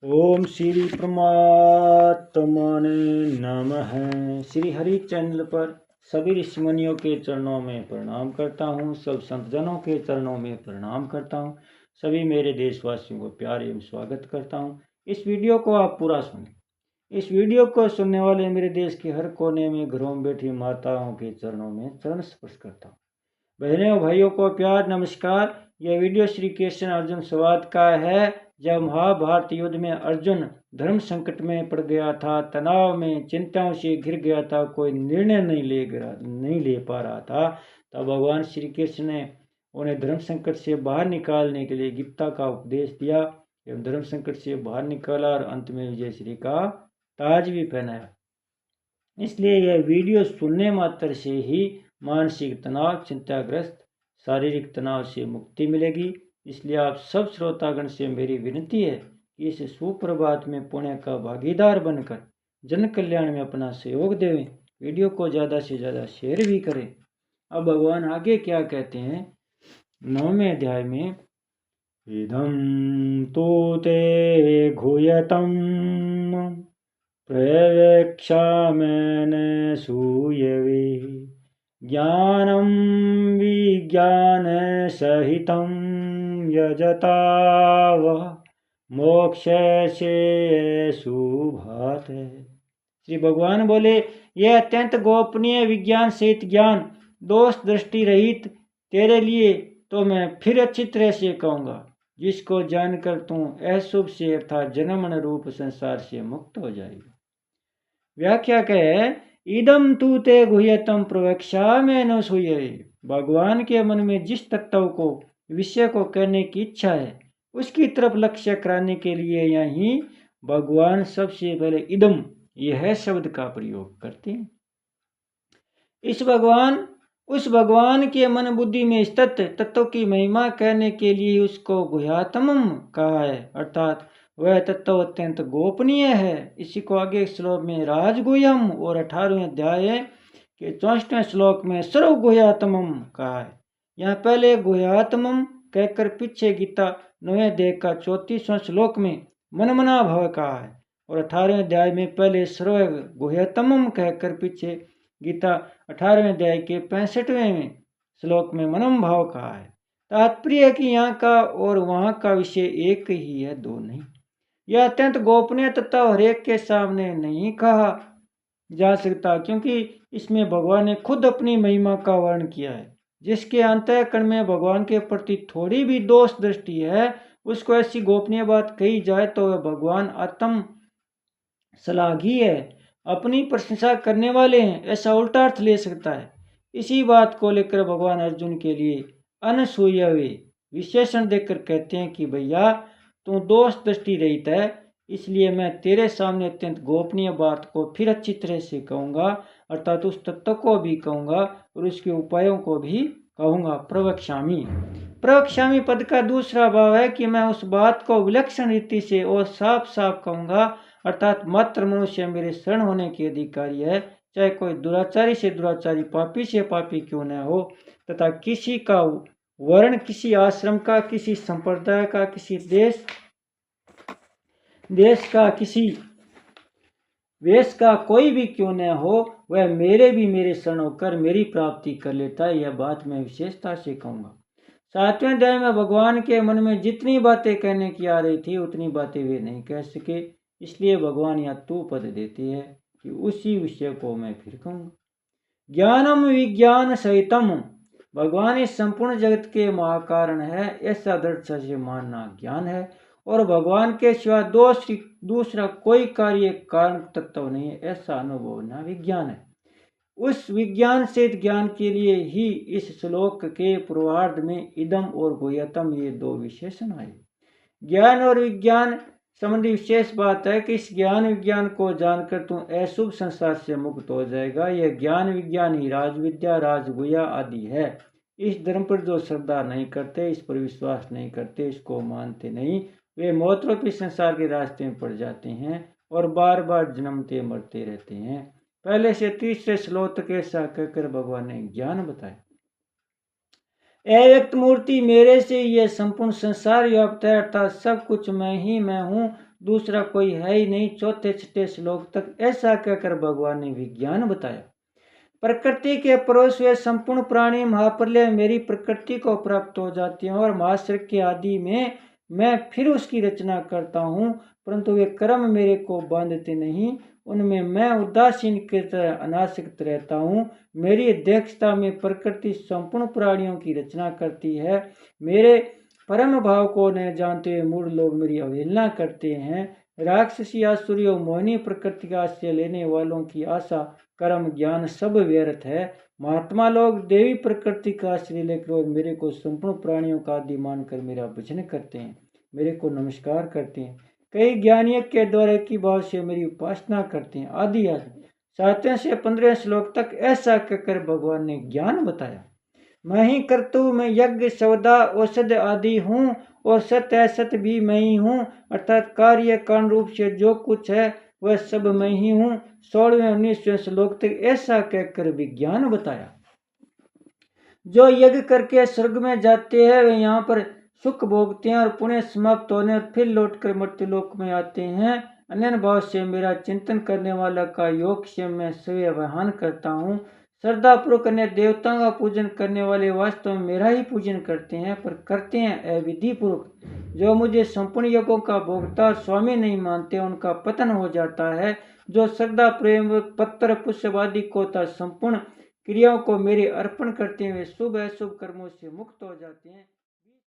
ओम श्री परमात्मा ने नमः। श्री हरि चैनल पर सभी ऋषिमुनियों के चरणों में प्रणाम करता हूँ। सब संतजनों के चरणों में प्रणाम करता हूँ। सभी मेरे देशवासियों को प्यार एवं स्वागत करता हूँ। इस वीडियो को आप पूरा सुनें। इस वीडियो को सुनने वाले मेरे देश के हर कोने में घरों में बैठी माताओं के चरणों में चरण स्पर्श करता हूँ। बहनों और भाइयों को प्यार नमस्कार। यह वीडियो श्री कृष्ण अर्जुन संवाद का है। जब महाभारत युद्ध में अर्जुन धर्म संकट में पड़ गया था, तनाव में, चिंताओं से घिर गया था, कोई निर्णय नहीं ले पा रहा था, तब भगवान श्री कृष्ण ने उन्हें धर्म संकट से बाहर निकालने के लिए गीता का उपदेश दिया एवं धर्म संकट से बाहर निकाला और अंत में विजय श्री का ताज भी पहनाया। इसलिए यह वीडियो सुनने मात्र से ही मानसिक तनाव, चिंताग्रस्त, शारीरिक तनाव से मुक्ति मिलेगी। इसलिए आप सब श्रोतागण से मेरी विनती है कि इस सुप्रभात में पुण्य का भागीदार बनकर जन कल्याण में अपना सहयोग देवें। वीडियो को ज़्यादा से ज़्यादा शेयर भी करें। अब भगवान आगे क्या कहते हैं 9वें अध्याय में, इदं तो ते घूयतम प्रवेक्षामेन सूयवे ज्ञानं विज्ञान सहितं यजतावः मोक्षसे शुभाते। श्री भगवान बोले, यह अत्यंत गोपनीय विज्ञान सहित ज्ञान, दोष दृष्टि रहित तेरे लिए तो मैं फिर अच्छी तरह से कहूँगा, जिसको जानकर तू अशुभ से अर्थात जन्मन रूप संसार से मुक्त हो जाएगा। व्याख्या कहे, इदम तू ते गुह्यतम प्रवेक्षा में न सूये। भगवान के मन में जिस तत्व को, विषय को कहने की इच्छा है, उसकी तरफ लक्ष्य कराने के लिए यही भगवान सबसे पहले इदम यह शब्द का प्रयोग करते हैं। उस भगवान के मन बुद्धि में स्थित तत्व की महिमा कहने के लिए उसको गुह्यतमम कहा है, अर्थात वह तत्व अत्यंत गोपनीय है। इसी को आगे श्लोक में राजगुह्यम और 18वें अध्याय के 64वें श्लोक में सर्व गुह्यतमम कहा है। यहाँ पहले गुह्यतमम कहकर पीछे गीता 9वें अध्याय का 34वां श्लोक में मनमना भव कहा है, और 18वें अध्याय में पहले सर्व गुह्यतमम कहकर पीछे गीता 18वें अध्याय के 65वें श्लोक में मनम भाव कहा है। तात्पर्य है कि यहाँ का और वहाँ का विषय एक ही है, दो नहीं। यह अत्यंत गोपनीय तत्व हरेक के सामने नहीं कहा जा सकता, क्योंकि इसमें भगवान ने खुद अपनी महिमा का वर्णन किया है। जिसके अंतःकरण में भगवान के प्रति थोड़ी भी दोष दृष्टि है, उसको ऐसी गोपनीय बात कही जाए तो वह भगवान आत्म श्लाघी है, अपनी प्रशंसा करने वाले हैं, ऐसा उल्टा अर्थ ले सकता है। इसी बात को लेकर भगवान अर्जुन के लिए अनसूयवे विशेषण देकर कहते हैं कि भैया तू दोष दृष्टि रहित है, इसलिए मैं तेरे सामने अत्यंत गोपनीय बात को फिर अच्छी तरह से कहूँगा, अर्थात उस तत्व को भी कहूँगा और उसके उपायों को भी कहूँगा। प्रवक्ष्यामी पद का दूसरा भाव है कि मैं उस बात को विलक्षण रीति से और साफ साफ कहूँगा, अर्थात मात्र मनुष्य मेरे शरण होने के अधिकारी है, चाहे कोई दुराचारी से दुराचारी, पापी से पापी क्यों न हो, तथा किसी का वर्ण, किसी आश्रम का, किसी संप्रदाय का, किसी देश का, किसी वेश का कोई भी क्यों न हो, वह मेरे शरण होकर मेरी प्राप्ति कर लेता है। यह बात मैं विशेषता से कहूँगा। 7वें अध्याय में भगवान के मन में जितनी बातें कहने की आ रही थी उतनी बातें वे नहीं कह सके, इसलिए भगवान यहाँ तू पद देते हैं कि उसी विषय को मैं फिर कहूँगा। ज्ञानम विज्ञान सहितम, भगवान इस संपूर्ण जगत के महाकारण है, ऐसा दृढ़ से मानना ज्ञान है, और भगवान के सिवा दूसरा कोई कार्य कारण तत्व नहीं है, ऐसा अनुभवना विज्ञान है। उस विज्ञान से ज्ञान के लिए ही इस श्लोक के पूर्वार्ध में इदम और गुह्यतम ये दो विशेषण आए। ज्ञान और विज्ञान संबंधी विशेष बात है कि इस ज्ञान विज्ञान को जानकर तुम अशुभ संसार से मुक्त हो जाएगा। यह ज्ञान विज्ञान ही राजविद्या, राजगुह्या आदि है। इस धर्म पर जो श्रद्धा नहीं करते, इस पर विश्वास नहीं करते, इसको मानते नहीं, वे मौतरूपी संसार के रास्ते में पड़ जाते हैं और बार बार जन्मते मरते रहते हैं। पहले से तीसरे श्लोक के ऐसा कहकर भगवान ने ज्ञान बताया। अव्यक्त मूर्ति मेरे से यह संपूर्ण संसार व्याप्त है, अर्थात सब कुछ मैं ही मैं हूँ, दूसरा कोई है ही नहीं। चौथे छठे श्लोक तक ऐसा कहकर भगवान ने विज्ञान बताया। प्रकृति के परोस हुए संपूर्ण प्राणी महाप्रलय मेरी प्रकृति को प्राप्त हो जाते हैं और महासृग के आदि में मैं फिर उसकी रचना करता हूँ, परंतु वे कर्म मेरे को बांधते नहीं, उनमें मैं उदासीन की तरह अनासक्त रहता हूँ। मेरी अध्यक्षता में प्रकृति संपूर्ण प्राणियों की रचना करती है। मेरे परम भाव को न जानते हुए मूढ़ लोग मेरी अवहेलना करते हैं। राक्षसी आसुरी और मोहिनी प्रकृति का आश्रय लेने वालों की आशा कर्म ज्ञान सब व्यर्थ है। महात्मा लोग देवी प्रकृति का आश्रय लेकर मेरे को संपूर्ण प्राणियों का आदि मानकर मेरा भजन करते हैं, मेरे को नमस्कार करते हैं। कई ज्ञानियों के द्वारा की भाव से मेरी उपासना करते हैं। आदि 7वें से 15वें श्लोक तक ऐसा कहकर भगवान ने ज्ञान बताया। मैं ही कर्तु, मैं यज्ञ सौदा औषध आदि हूँ और सत्य असत भी मैं ही हूँ, अर्थात कार्य कारण रूप से जो कुछ है वह सब मैं ही हूँ। 16वें 19वें श्लोक तक ऐसा कहकर विज्ञान बताया। जो यज्ञ करके स्वर्ग में जाते हैं वे यहाँ पर सुख भोगते हैं और पुण्य समाप्त होने और फिर लौटकर मर्त्यलोक में आते हैं। अनन्य भाव से मेरा चिंतन करने वाला का योग से मैं स्वयं करता हूँ। श्रद्धा पूर्वक अन्य देवताओं का पूजन करने वाले वास्तव में मेरा ही पूजन करते हैं, पर करते हैं अविधि पूर्वक। जो मुझे संपूर्ण योगों का भोक्ता और स्वामी नहीं मानते उनका पतन हो जाता है। जो श्रद्धा प्रेम पत्र पुष्पवादि को संपूर्ण क्रियाओं को मेरे अर्पण करते हुए शुभ अशुभ कर्मों से मुक्त हो जाते हैं।